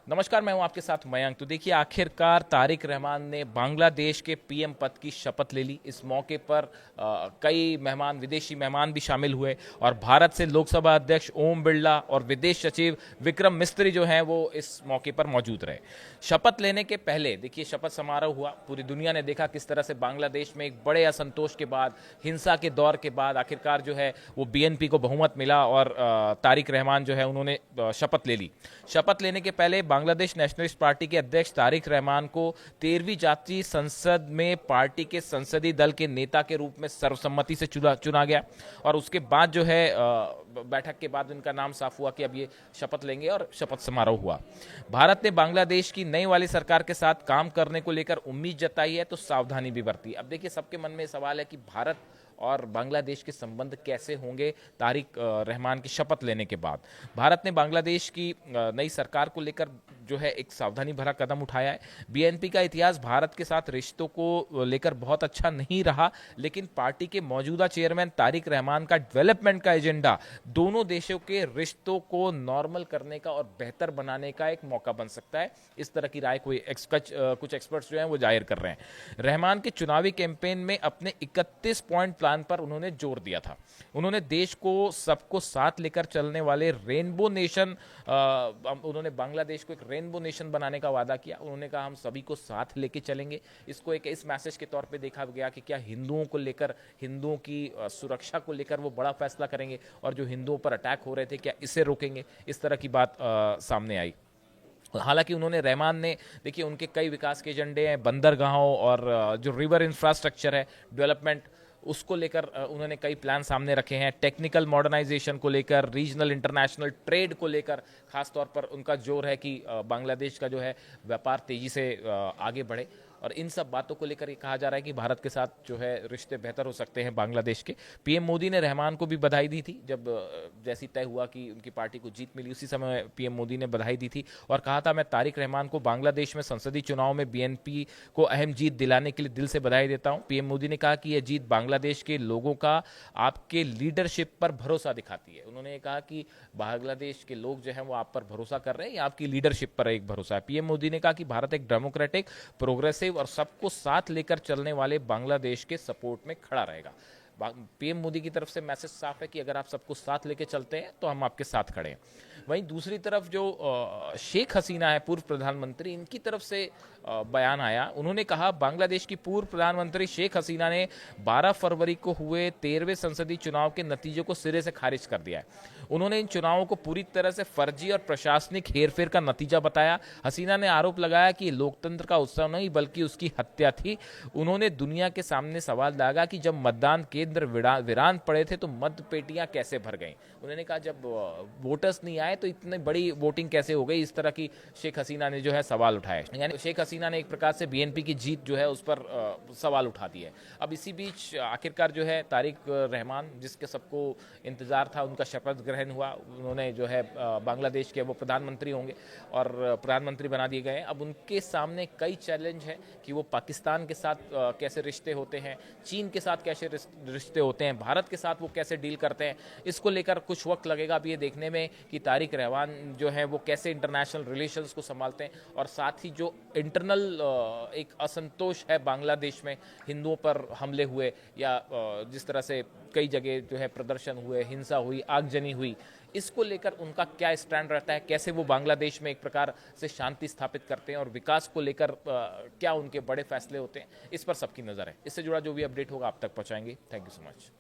नमस्कार, मैं हूं आपके साथ मयंक। तो देखिए, आखिरकार तारिक रहमान ने बांग्लादेश के पीएम पद की शपथ ले ली। इस मौके पर कई मेहमान, विदेशी मेहमान भी शामिल हुए और भारत से लोकसभा अध्यक्ष ओम बिरला और विदेश सचिव विक्रम मिस्त्री जो हैं वो इस मौके पर मौजूद रहे। शपथ लेने के पहले देखिए, शपथ समारोह हुआ। पूरी दुनिया ने देखा किस तरह से बांग्लादेश में एक बड़े असंतोष के बाद, हिंसा के दौर के बाद आखिरकार जो है वो बीएनपी को बहुमत मिला और तारिक रहमान जो है उन्होंने शपथ ले ली। शपथ लेने के पहले बांग्लादेश नेशनलिस्ट पार्टी के अध्यक्ष तारिक रहमान को 13वीं जातीय संसद में पार्टी के संसदीय दल के नेता के रूप में सर्वसम्मति से चुना गया और उसके बाद जो है बैठक के बाद उनका नाम साफ हुआ कि अब ये शपथ लेंगे और शपथ समारोह हुआ। भारत ने बांग्लादेश की नई वाली सरकार के साथ काम करने को लेकर उम्मीद जताई है तो सावधानी भी बरती। अब देखिए, सबके मन में सवाल है कि भारत और बांग्लादेश के संबंध कैसे होंगे तारिक रहमान की शपथ लेने के बाद। भारत ने बांग्लादेश की नई सरकार को लेकर जो है एक सावधानी भरा कदम उठाया है। बीएनपी का इतिहास भारत के साथ रिश्तों को लेकर बहुत अच्छा नहीं रहा, लेकिन पार्टी के मौजूदा चेयरमैन तारिक रहमान का डेवलपमेंट का एजेंडा दोनों देशों के रिश्तों को नॉर्मल करने का और बेहतर बनाने का एक मौका बन सकता है। इस तरह की राय कुछ एक्सपर्ट्स जो हैं वो जाहिर कर रहे हैं। रहमान के चुनावी कैंपेन में अपने 31 पॉइंट प्लान पर उन्होंने जोर दिया था। उन्होंने देश को सबको साथ लेकर चलने वाले रेनबो नेशन, उन्होंने बांग्लादेश को एक रेनबो नेशन बनाने का वादा किया। उन्होंने कहा हम सभी को साथ लेके चलेंगे। इसको एक इस मैसेज के तौर पे देखा गया कि क्या हिंदुओं को लेकर, हिंदुओं की सुरक्षा को लेकर वो बड़ा फैसला करेंगे और जो हिंदुओं पर अटैक हो रहे थे क्या इसे रोकेंगे। इस तरह की बात सामने आई। हालांकि उन्होंने, रहमान ने, देखिए उनके कई विकास के एजेंडे हैं, बंदरगाहों और जो रिवर इंफ्रास्ट्रक्चर है, डेवलपमेंट, उसको लेकर उन्होंने कई प्लान सामने रखे हैं। टेक्निकल मॉडर्नाइजेशन को लेकर, रीजनल इंटरनेशनल ट्रेड को लेकर खासतौर पर उनका जोर है कि बांग्लादेश का जो है व्यापार तेजी से आगे बढ़े। और इन सब बातों को लेकर ये कहा जा रहा है कि भारत के साथ जो है रिश्ते बेहतर हो सकते हैं बांग्लादेश के। पीएम मोदी ने रहमान को भी बधाई दी थी। जब जैसी तय हुआ कि उनकी पार्टी को जीत मिली, उसी समय पीएम मोदी ने बधाई दी थी और कहा था मैं तारिक रहमान को बांग्लादेश में संसदीय चुनाव में बीएनपी को अहम जीत दिलाने के लिए दिल से बधाई देता हूं। पीएम मोदी ने कहा कि यह जीत बांग्लादेश के लोगों का आपके लीडरशिप पर भरोसा दिखाती है। उन्होंने कहा कि बांग्लादेश के लोग जो हैं वो आप पर भरोसा कर रहे हैं, आपकी लीडरशिप पर एक भरोसा है। पीएम मोदी ने कहा कि भारत एक डेमोक्रेटिक, प्रोग्रेसिव और सबको साथ लेकर चलने वाले बांग्लादेश के सपोर्ट में खड़ा रहेगा। पीएम मोदी की तरफ से मैसेज साफ है कि अगर आप सबको साथ लेके चलते हैं तो हम आपके साथ खड़े हैं। वहीं दूसरी तरफ जो शेख हसीना है, पूर्व प्रधानमंत्री, इनकी तरफ से बयान आया। उन्होंने कहा बांग्लादेश की पूर्व प्रधानमंत्री शेख हसीना ने 12 फरवरी को हुए 13वें संसदीय चुनाव के नतीजों को सिरे से खारिज कर दिया है। उन्होंने इन चुनावों को पूरी तरह से फर्जी और प्रशासनिक हेरफेर का नतीजा बताया। हसीना ने आरोप लगाया कि लोकतंत्र का उत्सव नहीं बल्कि उसकी हत्या थी। उन्होंने दुनिया के सामने सवाल दागा कि जब मतदान केंद्र वीरान पड़े थे तो मत पेटियां कैसे भर गईं। उन्होंने कहा जब वोटर्स नहीं आए तो इतनी बड़ी वोटिंग कैसे हो गई। इस तरह की शेख हसीना ने जो है सवाल उठाए। यानी शेख हसीना ने एक प्रकार से बीएनपी की जीत जो है उस पर सवाल उठा दिए। अब इसी बीच आखिरकार जो है तारिक रहमान, जिसके सबको इंतजार था, उनका शपथ ग्रहण हुआ। उन्होंने जो है बांग्लादेश के वो प्रधानमंत्री होंगे और प्रधानमंत्री बना दिए गए। अब उनके सामने कई चैलेंज है कि वो पाकिस्तान के साथ कैसे रिश्ते होते हैं, चीन के साथ कैसे रिश्ते होते हैं, भारत के साथ वो कैसे डील करते हैं। इसको लेकर कुछ वक्त लगेगा अब ये देखने में कि तारिक रहमान जो है वो कैसे इंटरनेशनल रिलेशंस को संभालते हैं और साथ ही जो इंटरनल एक असंतोष है बांग्लादेश में, हिंदुओं पर हमले हुए या जिस तरह से कई जगह जो है प्रदर्शन हुए, हिंसा हुई, आगजनी हुई, इसको लेकर उनका क्या स्टैंड रहता है, कैसे वो बांग्लादेश में एक प्रकार से शांति स्थापित करते हैं और विकास को लेकर क्या उनके बड़े फैसले होते हैं, इस पर सबकी नज़र है। इससे जुड़ा जो भी अपडेट होगा आप तक पहुंचाएंगे। Thank you so much.